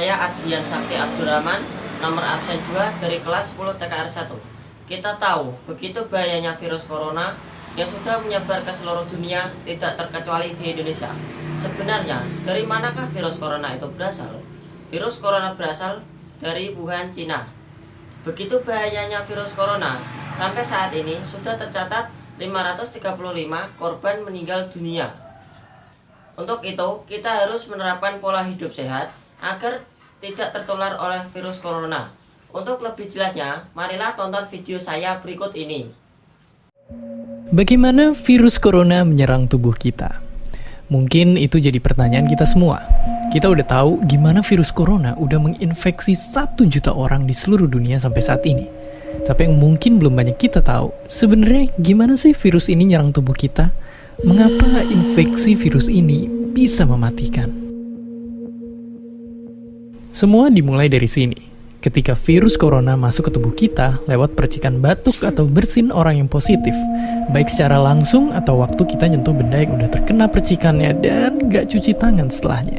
saya Adrian Sakti Abdurrahman, nomor absen 2 dari kelas 10 TKR 1. Kita tahu begitu bahayanya virus corona yang sudah menyebar ke seluruh dunia, tidak terkecuali di Indonesia. Sebenarnya, dari manakah virus corona itu berasal? Virus corona berasal dari Wuhan, Cina. Begitu bahayanya virus corona, sampai saat ini sudah tercatat 535 korban meninggal dunia. Untuk itu, kita harus menerapkan pola hidup sehat agar tidak tertular oleh virus corona. Untuk lebih jelasnya, marilah tonton video saya berikut ini. Bagaimana virus corona menyerang tubuh kita? Mungkin itu jadi pertanyaan kita semua. Kita udah tahu gimana virus corona udah menginfeksi 1 juta orang di seluruh dunia sampai saat ini. Tapi yang mungkin belum banyak kita tahu, sebenarnya gimana sih virus ini nyerang tubuh kita? Mengapa infeksi virus ini bisa mematikan? Semua dimulai dari sini. Ketika virus corona masuk ke tubuh kita lewat percikan batuk atau bersin orang yang positif, baik secara langsung atau waktu kita nyentuh benda yang udah terkena percikannya dan gak cuci tangan setelahnya.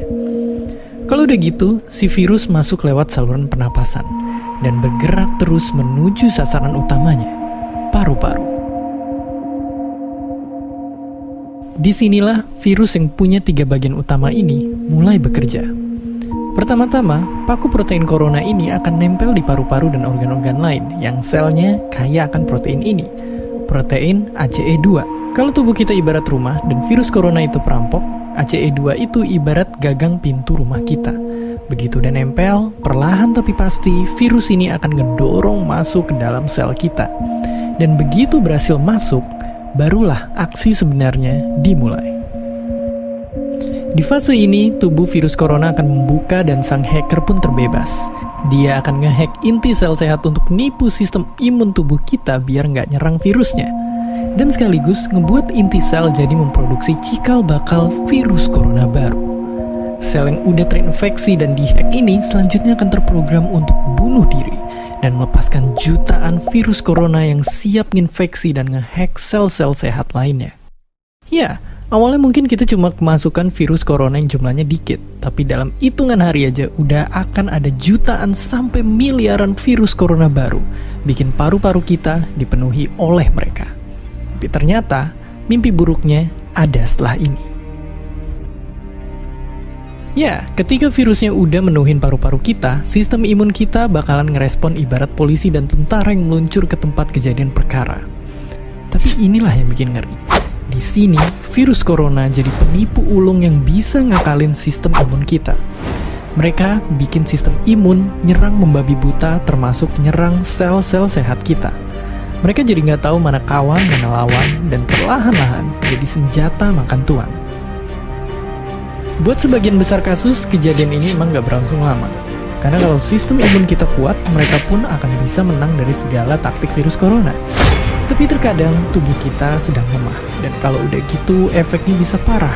Kalau udah gitu, si virus masuk lewat saluran pernapasan dan bergerak terus menuju sasaran utamanya, paru-paru. Disinilah virus yang punya 3 bagian utama ini mulai bekerja. Pertama-tama, paku protein corona ini akan nempel di paru-paru dan organ-organ lain yang selnya kaya akan protein ini, protein ACE2. Kalau tubuh kita ibarat rumah dan virus corona itu perampok, ACE2 itu ibarat gagang pintu rumah kita. Begitu udah nempel, perlahan tapi pasti virus ini akan ngedorong masuk ke dalam sel kita. Dan begitu berhasil masuk, barulah aksi sebenarnya dimulai. Di fase ini, tubuh virus corona akan membuka dan sang hacker pun terbebas. Dia akan ngehack inti sel sehat untuk nipu sistem imun tubuh kita biar nggak nyerang virusnya. Dan sekaligus ngebuat inti sel jadi memproduksi cikal bakal virus corona baru. Sel yang udah terinfeksi dan dihack ini selanjutnya akan terprogram untuk bunuh diri dan melepaskan jutaan virus corona yang siap nginfeksi dan ngehack sel-sel sehat lainnya. Ya, awalnya mungkin kita cuma kemasukan virus corona yang jumlahnya dikit, tapi dalam hitungan hari aja udah akan ada jutaan sampai miliaran virus corona baru, bikin paru-paru kita dipenuhi oleh mereka. Tapi ternyata, mimpi buruknya ada setelah ini. Ya, ketika virusnya udah menuhin paru-paru kita, sistem imun kita bakalan ngerespon ibarat polisi dan tentara yang meluncur ke tempat kejadian perkara. Tapi inilah yang bikin ngeri. Di sini, virus corona jadi penipu ulung yang bisa ngakalin sistem imun kita. Mereka bikin sistem imun nyerang membabi buta, termasuk nyerang sel-sel sehat kita. Mereka jadi nggak tahu mana kawan, mana lawan, dan perlahan-lahan jadi senjata makan tuan. Buat sebagian besar kasus, kejadian ini emang nggak berlangsung lama. Karena kalau sistem imun kita kuat, mereka pun akan bisa menang dari segala taktik virus corona. Tapi terkadang tubuh kita sedang lemah, dan kalau udah gitu efeknya bisa parah.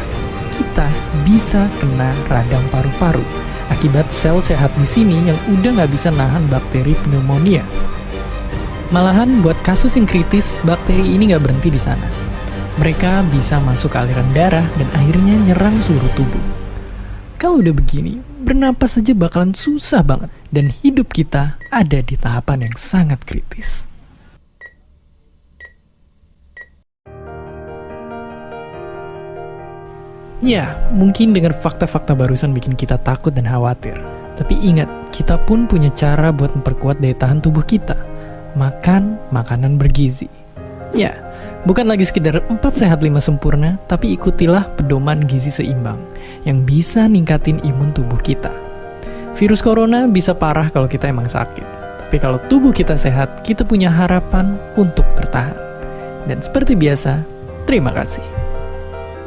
Kita bisa kena radang paru-paru akibat sel sehat di sini yang udah nggak bisa nahan bakteri pneumonia. Malahan buat kasus yang kritis, bakteri ini nggak berhenti di sana. Mereka bisa masuk ke aliran darah dan akhirnya nyerang seluruh tubuh. Kalau udah begini, bernapas saja bakalan susah banget dan hidup kita ada di tahapan yang sangat kritis. Ya, mungkin dengan fakta-fakta barusan bikin kita takut dan khawatir. Tapi ingat, kita pun punya cara buat memperkuat daya tahan tubuh kita. Makan makanan bergizi. Ya, bukan lagi sekedar 4 sehat 5 sempurna, tapi ikutilah pedoman gizi seimbang yang bisa ningkatin imun tubuh kita. Virus corona bisa parah kalau kita emang sakit. Tapi kalau tubuh kita sehat, kita punya harapan untuk bertahan. Dan seperti biasa, terima kasih.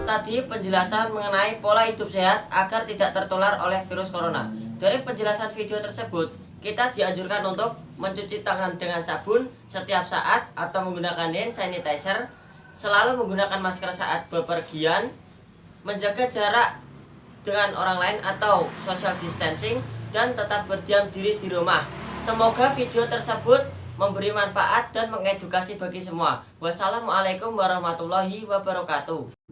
Tadi penjelasan mengenai pola hidup sehat agar tidak tertular oleh virus corona. Dari penjelasan video tersebut, kita dianjurkan untuk mencuci tangan dengan sabun setiap saat atau menggunakan hand sanitizer, selalu menggunakan masker saat bepergian, menjaga jarak dengan orang lain atau social distancing, dan tetap berdiam diri di rumah. Semoga video tersebut memberi manfaat dan mengedukasi bagi semua. Wassalamualaikum warahmatullahi wabarakatuh.